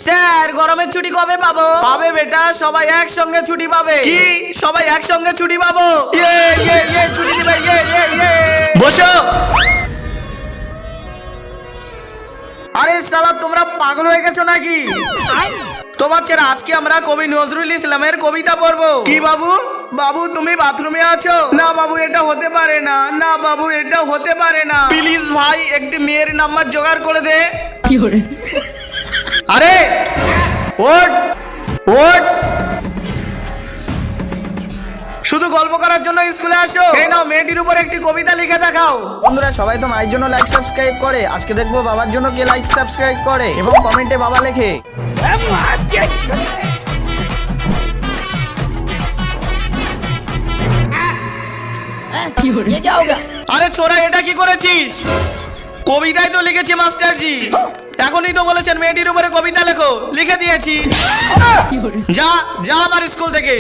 Sir গরমের ছুটি কবে পাবো? পাবে বেটা, সবাই একসঙ্গে ছুটি পাবে। কি সবাই একসঙ্গে ছুটি পাবো? ছুটি দিবে। বসো। আরে শালা তোমরা পাগল হয়ে গেছো নাকি? তো বাচ্চারা আজকে আমরা কবি নজরুল ইসলামের কবিতা পড়বো। কি বাবু? বাবু তুমি বাথরুমে আছো? না বাবু এটা হতে পারে না। না বাবু এটা হতে পারে না। প্লিজ ভাই একটি মেয়ের নাম্বার জোগাড় করে দে। আরে ওঠ ওঠ, শুধু গল্প করার জন্য স্কুলে আসো? এই নাও মেয়েটির উপর একটি কবিতা লিখে দেখাও। বন্ধুরা সবাই তো মায়ের জন্য লাইক সাবস্ক্রাইব করে, আজকে দেখবো বাবার জন্য কে লাইক সাবস্ক্রাইব করে এবং কমেন্টে বাবা লেখে। আরে ছোড়া এটা কি করেছিস? কবিতায় তো লিখেছি মাস্টারজি, এখনই তো বলেছেন মেয়েটির উপরে কবিতা লেখো, লিখে দিয়েছি। যা যা আমার স্কুল থেকে।